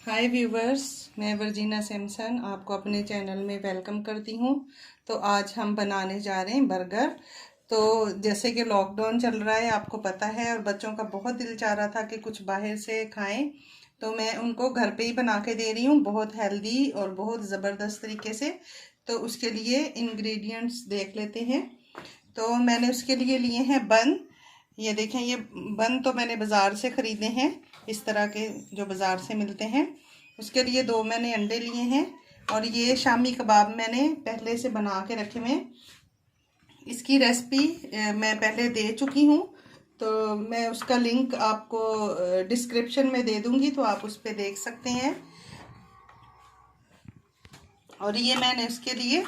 हाय viewers, मैं Virginia Samson आपको अपने चैनल में वेलकम करती हूँ। तो आज हम बनाने जा रहे हैं बर्गर। तो जैसे कि लॉकडाउन चल रहा है, आपको पता है, और बच्चों का बहुत दिल चाह रहा था कि कुछ बाहर से खाएं, तो मैं उनको घर पे ही बना के दे रही हूँ, बहुत हेल्दी और बहुत ज़बरदस्त तरीके से। तो उसके लिए इंग्रेडिएंट्स देख लेते हैं। तो मैंने उसके लिए लिए हैं बन। ये देखें, ये बन तो मैंने बाज़ार से ख़रीदे हैं, इस तरह के जो बाज़ार से मिलते हैं। उसके लिए 2 मैंने अंडे लिए हैं, और ये शामी कबाब मैंने पहले से बना के रखे हुए हैं। इसकी रेसिपी मैं पहले दे चुकी हूँ, तो मैं उसका लिंक आपको डिस्क्रिप्शन में दे दूँगी, तो आप उस पर देख सकते हैं। और ये मैंने उसके लिए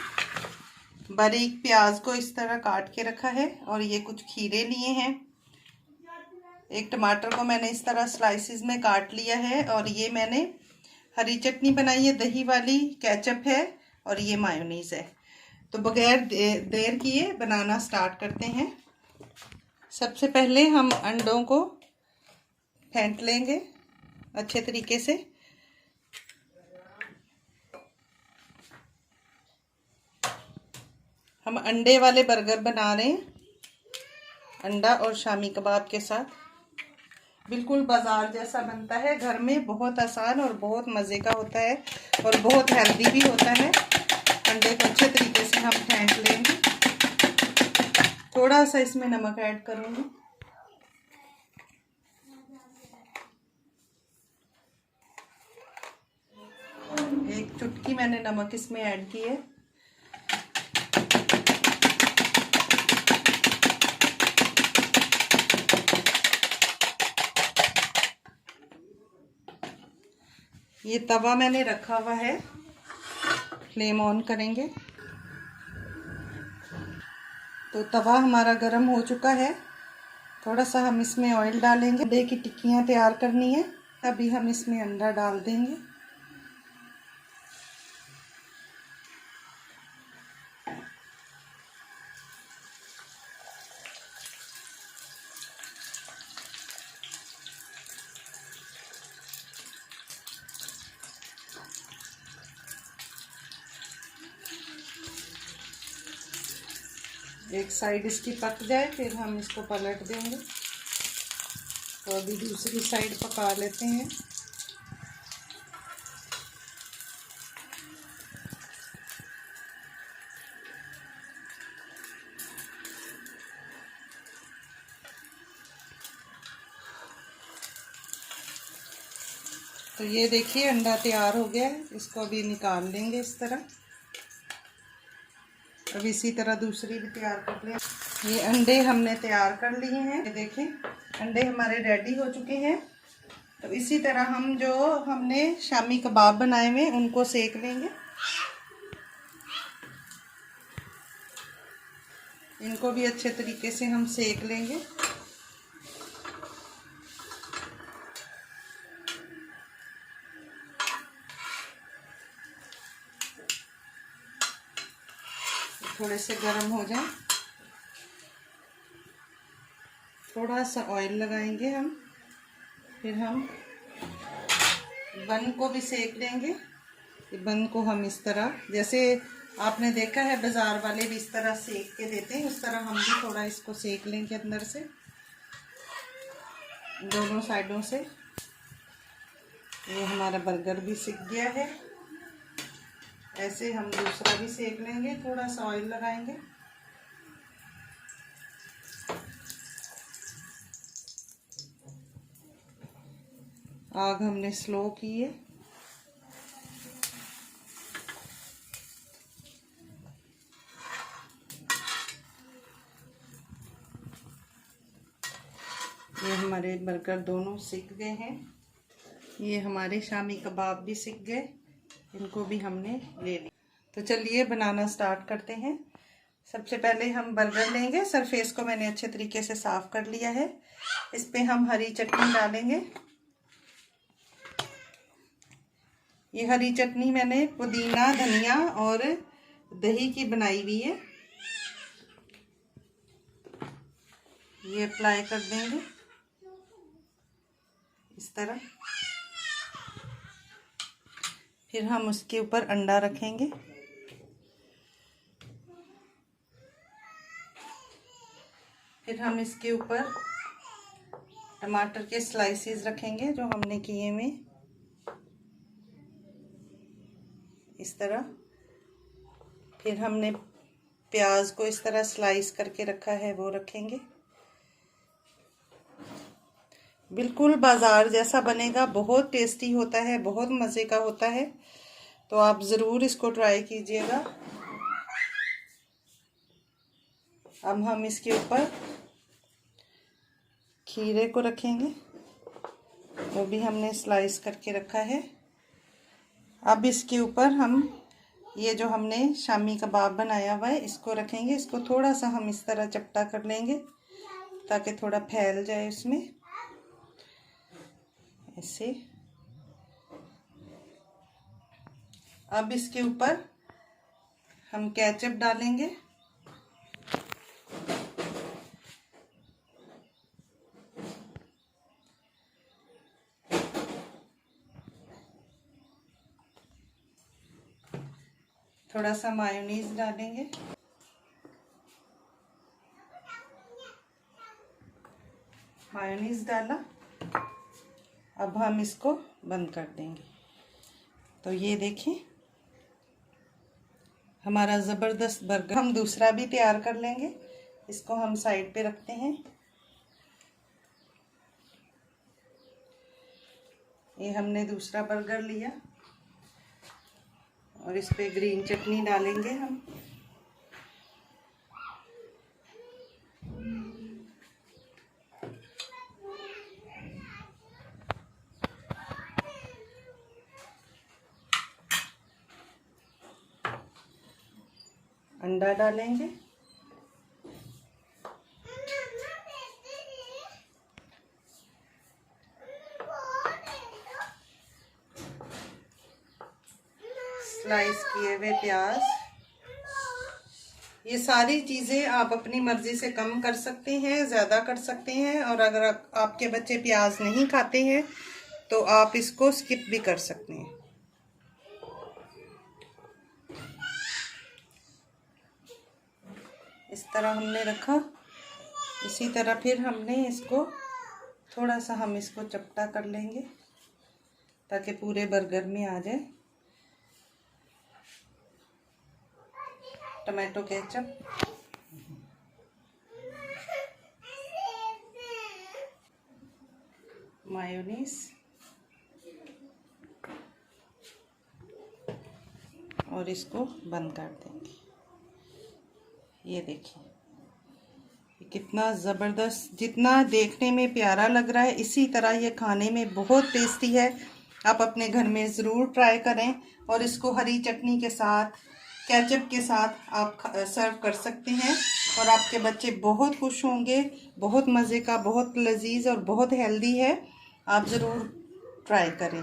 बारीक प्याज को इस तरह काट के रखा है, और ये कुछ खीरे लिए हैं। एक टमाटर को मैंने इस तरह स्लाइसिस में काट लिया है, और ये मैंने हरी चटनी बनाई है, दही वाली, केचप है, और ये मायोनीज है। तो बगैर देर किए बनाना स्टार्ट करते हैं। सबसे पहले हम अंडों को फेंट लेंगे अच्छे तरीके से। हम अंडे वाले बर्गर बना रहे हैं, अंडा और शामी कबाब के साथ। बिल्कुल बाजार जैसा बनता है, घर में बहुत आसान और बहुत मज़े का होता है, और बहुत हेल्दी भी होता है। अंडे को अच्छे तरीके से हम फेंट लेंगे। थोड़ा सा इसमें नमक ऐड करूँगी। एक चुटकी मैंने नमक इसमें ऐड की है। ये तवा मैंने रखा हुआ है, फ्लेम ऑन करेंगे। तो तवा हमारा गर्म हो चुका है। थोड़ा सा हम इसमें ऑयल डालेंगे। अंडे की टिक्कियाँ तैयार करनी है, तभी हम इसमें अंडा डाल देंगे। एक साइड इसकी पक जाए, फिर हम इसको पलट देंगे। तो अभी दूसरी साइड पका लेते हैं। तो ये देखिए, अंडा तैयार हो गया है। इसको अभी निकाल लेंगे इस तरह। अब इसी तरह दूसरी भी तैयार कर लें। ये अंडे हमने तैयार कर लिए हैं। ये देखें, अंडे हमारे रेडी हो चुके हैं। तो इसी तरह हम जो हमने शामी कबाब बनाए हुए उनको सेक लेंगे। इनको भी अच्छे तरीके से हम सेक लेंगे। थोड़े से गर्म हो जाए, थोड़ा सा ऑयल लगाएंगे हम, फिर हम बन को भी सेक लेंगे। बन को हम इस तरह, जैसे आपने देखा है बाज़ार वाले भी इस तरह सेक के देते हैं, उस तरह हम भी थोड़ा इसको सेक लेंगे अंदर से, दोनों साइडों से। ये हमारा बर्गर भी सिक गया है। ऐसे हम दूसरा भी सेक लेंगे, थोड़ा सा ऑयल लगाएंगे। आग हमने स्लो की है। ये हमारे बर्गर दोनों सिक गए हैं। ये हमारे शामी कबाब भी सिक गए, इनको भी हमने ले लिया। तो चलिए बनाना स्टार्ट करते हैं। सबसे पहले हम बर्गर लेंगे। सरफेस को मैंने अच्छे तरीके से साफ कर लिया है। इस पे हम हरी चटनी डालेंगे। ये हरी चटनी मैंने पुदीना, धनिया और दही की बनाई हुई है। ये अप्लाई कर देंगे इस तरह। फिर हम उसके ऊपर अंडा रखेंगे। फिर हम इसके ऊपर टमाटर के स्लाइसेस रखेंगे जो हमने किए में, इस तरह। फिर हमने प्याज को इस तरह स्लाइस करके रखा है, वो रखेंगे। बिल्कुल बाजार जैसा बनेगा, बहुत टेस्टी होता है, बहुत मज़े का होता है। तो आप ज़रूर इसको ट्राई कीजिएगा। अब हम इसके ऊपर खीरे को रखेंगे, वो भी हमने स्लाइस करके रखा है। अब इसके ऊपर हम ये जो हमने शामी कबाब बनाया हुआ है इसको रखेंगे। इसको थोड़ा सा हम इस तरह चपटा कर लेंगे ताकि थोड़ा फैल जाए उसमें, ऐसे। अब इसके ऊपर हम केचप डालेंगे। थोड़ा सा मायोनीज डालेंगे। मायोनीज डाला। अब हम इसको बंद कर देंगे। तो ये देखिए हमारा ज़बरदस्त बर्गर। हम दूसरा भी तैयार कर लेंगे। इसको हम साइड पे रखते हैं। ये हमने दूसरा बर्गर लिया और इस पे ग्रीन चटनी डालेंगे हम। अंडा डालेंगे। स्लाइस किए हुए प्याज। ये सारी चीज़ें आप अपनी मर्ज़ी से कम कर सकते हैं, ज़्यादा कर सकते हैं। और अगर आपके बच्चे प्याज नहीं खाते हैं तो आप इसको स्किप भी कर सकते हैं। इस तरह हमने रखा। इसी तरह फिर हमने इसको थोड़ा सा हम इसको चपटा कर लेंगे ताकि पूरे बर्गर में आ जाए। टमाटो केचप, मायोनीज और इसको बंद कर देंगे। ये देखिए कितना ज़बरदस्त, जितना देखने में प्यारा लग रहा है इसी तरह ये खाने में बहुत टेस्टी है। आप अपने घर में ज़रूर ट्राई करें और इसको हरी चटनी के साथ, केचप के साथ आप सर्व कर सकते हैं और आपके बच्चे बहुत खुश होंगे। बहुत मज़े का, बहुत लजीज और बहुत हेल्दी है। आप ज़रूर ट्राई करें।